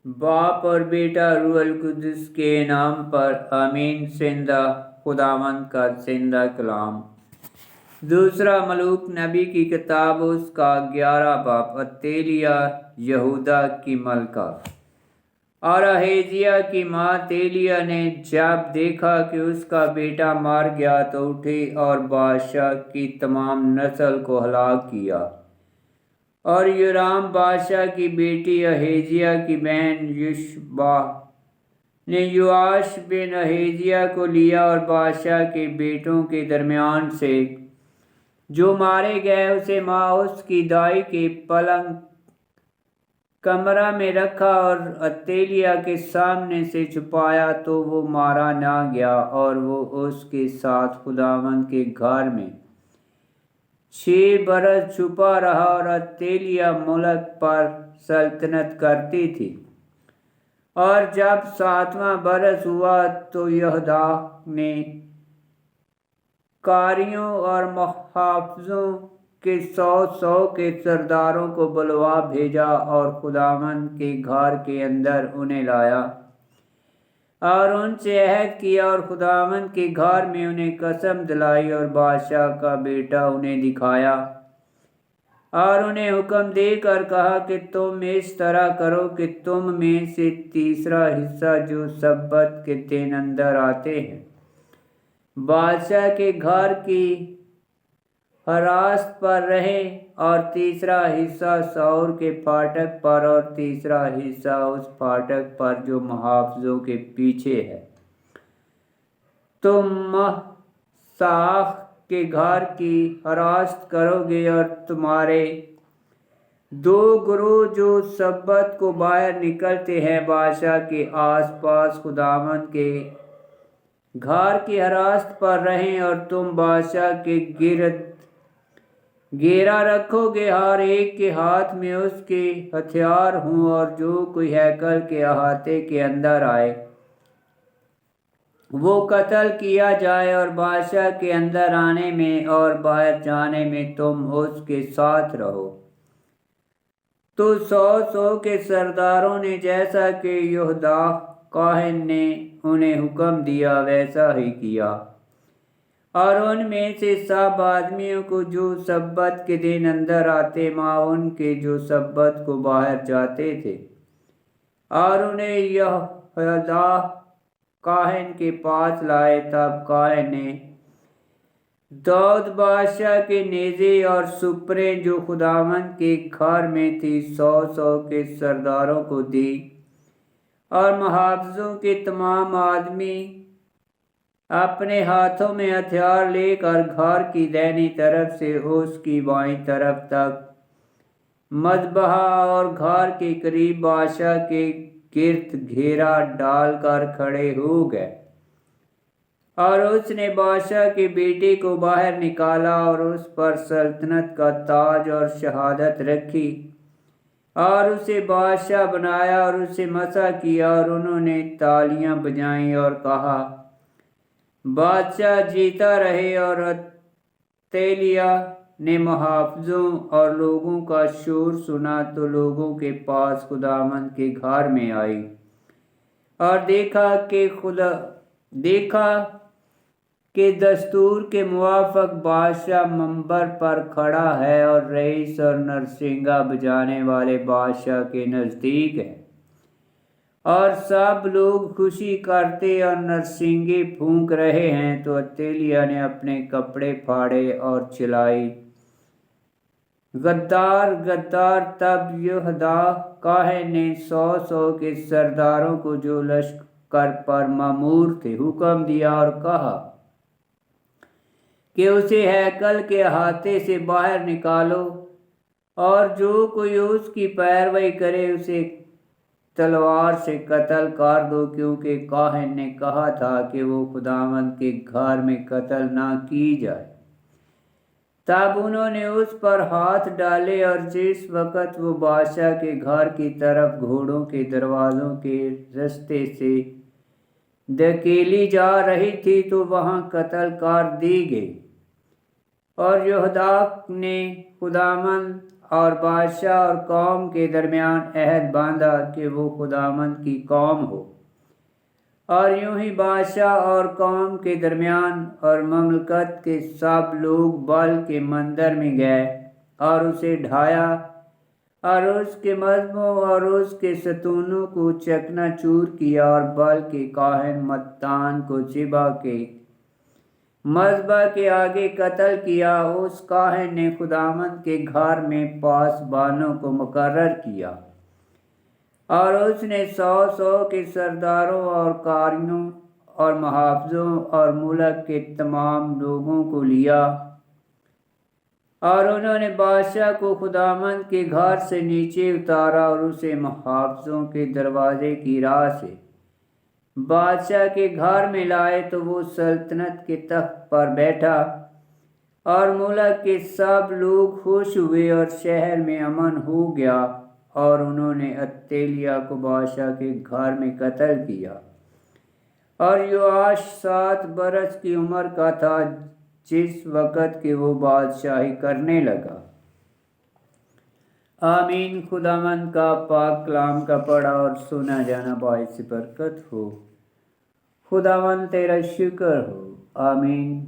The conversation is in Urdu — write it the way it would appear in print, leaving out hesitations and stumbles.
باپ اور بیٹا روح القدس کے نام پر آمین۔ زندہ خداوند کا زندہ کلام۔ دوسرا ملوک نبی کی کتاب، اس کا 11 باب۔ اتیلیہ یہودا کی ملکہ۔ اور احزیہ کی ماں تیلیہ نے جب دیکھا کہ اس کا بیٹا مر گیا تو اٹھی اور بادشاہ کی تمام نسل کو ہلاک کیا۔ اور یورام بادشاہ کی بیٹی احزیہ کی بہن یشبہ نے یواش بن احزیہ کو لیا اور بادشاہ کے بیٹوں کے درمیان سے جو مارے گئے اسے اس کی دائی کے پلنگ کمرہ میں رکھا اور اتیلیہ کے سامنے سے چھپایا تو وہ مارا نہ گیا، اور وہ اس کے ساتھ خداوند کے گھر میں 6 برس چھپا رہا، اور اتیلیہ ملک پر سلطنت کرتی تھی۔ اور جب 7واں برس ہوا تو یہودا نے قاریوں اور محافظوں کے 100 کے سرداروں کو بلوا بھیجا اور خداوند کے گھر کے اندر انہیں لایا اور ان سے عہد کیا، اور خداوند کے گھر میں انہیں قسم دلائی، اور بادشاہ کا بیٹا انہیں دکھایا اور انہیں حکم دے کر کہا کہ تم اس طرح کرو کہ تم میں سے تیسرا حصہ جو سبت کے دن اندر آتے ہیں بادشاہ کے گھر کی حراست پر رہے، اور تیسرا حصہ سور کے پھاٹک پر، اور تیسرا حصہ اس پھاٹک پر جو محافظوں کے پیچھے ہے۔ تم مساخ کے گھر کی حراست کرو گے، اور تمہارے 2 گروہ جو سبت کو باہر نکلتے ہیں بادشاہ کے آس پاس خداوند کے گھر کی حراست پر رہیں، اور تم بادشاہ کے گرد گھیرا رکھو گے، ہر ایک کے ہاتھ میں اس کے ہتھیار ہوں، اور جو کوئی ہیکل کے احاطے کے اندر آئے وہ قتل کیا جائے، اور بادشاہ کے اندر آنے میں اور باہر جانے میں تم اس کے ساتھ رہو۔ تو 100 کے سرداروں نے جیسا کہ یہودا کاہن نے انہیں حکم دیا ویسا ہی کیا، اور ان میں سے سب آدمیوں کو جو سبت کے دن اندر آتے ان کے جو سبت کو باہر جاتے تھے، اور انہیں یہودا کاہن کے پاس لائے۔ تب کاہن نے داؤد بادشاہ کے نیزے اور سپریں جو خداوند کے گھر میں تھی 100 کے سرداروں کو دی، اور محافظوں کے تمام آدمی اپنے ہاتھوں میں ہتھیار لے کر گھر کی دائنی طرف سے اس کی بائیں طرف تک مذبح اور گھر کے قریب بادشاہ کے گرد گھیرا ڈال کر کھڑے ہو گئے۔ اور اس نے بادشاہ کے بیٹے کو باہر نکالا اور اس پر سلطنت کا تاج اور شہادت رکھی، اور اسے بادشاہ بنایا اور اسے مسح کیا، اور انہوں نے تالیاں بجائیں اور کہا بادشاہ جیتا رہے۔ اور اتیلیہ نے محافظوں اور لوگوں کا شور سنا تو لوگوں کے پاس خداوند کے گھر میں آئی، اور دیکھا کہ دستور کے موافق بادشاہ منبر پر کھڑا ہے، اور رئیس اور نرسنگا بجانے والے بادشاہ کے نزدیک ہیں، اور سب لوگ خوشی کرتے اور نرسنگے پھونک رہے ہیں۔ تو اتیلیہ نے اپنے کپڑے پھاڑے اور چلائی، غدار غدار۔ تب یہودا کاہن نے 100 کے سرداروں کو جو لشکر پر مامور تھے حکم دیا اور کہا کہ اسے ہیکل کے احاطے سے باہر نکالو، اور جو کوئی اس کی پیروی کرے اسے تلوار سے قتل کر دو، کیونکہ کاہن نے کہا تھا کہ وہ خداوند کے گھر میں قتل نہ کی جائے۔ تب انہوں نے اس پر ہاتھ ڈالے، اور جس وقت وہ بادشاہ کے گھر کی طرف گھوڑوں کے دروازوں کے رستے سے دھکیلی جا رہی تھی تو وہاں قتل کر دی گئی۔ اور یہودا نے خداوند اور بادشاہ اور قوم کے درمیان عہد باندھا کہ وہ خداوند کی قوم ہو، اور یوں ہی بادشاہ اور قوم کے درمیان اور مملکت کے سب لوگ بال کے مندر میں گئے اور اسے ڈھایا اور اس کے مذہبوں اور اس کے ستونوں کو چکنا چور کیا، اور بال کے کاہن متان کو ذبح کے مذبح کے آگے قتل کیا۔ اس کاہن نے خداوند کے گھر میں پاسبانوں کو مقرر کیا، اور اس نے 100 کے سرداروں اور قاریوں اور محافظوں اور ملک کے تمام لوگوں کو لیا، اور انہوں نے بادشاہ کو خداوند کے گھر سے نیچے اتارا اور اسے محافظوں کے دروازے کی راہ سے بادشاہ کے گھر میں لائے، تو وہ سلطنت کے تخت پر بیٹھا، اور ملک کے سب لوگ خوش ہوئے اور شہر میں امن ہو گیا، اور انہوں نے اتیلیہ کو بادشاہ کے گھر میں قتل کیا۔ اور یواش 7 برس کی عمر کا تھا جس وقت کہ وہ بادشاہی کرنے لگا۔ آمین۔ خداوند کا پاک کلام کا پڑھا اور سنا جانا باعث برکت ہو۔ خداوند تیرا شکر ہو۔ آمین۔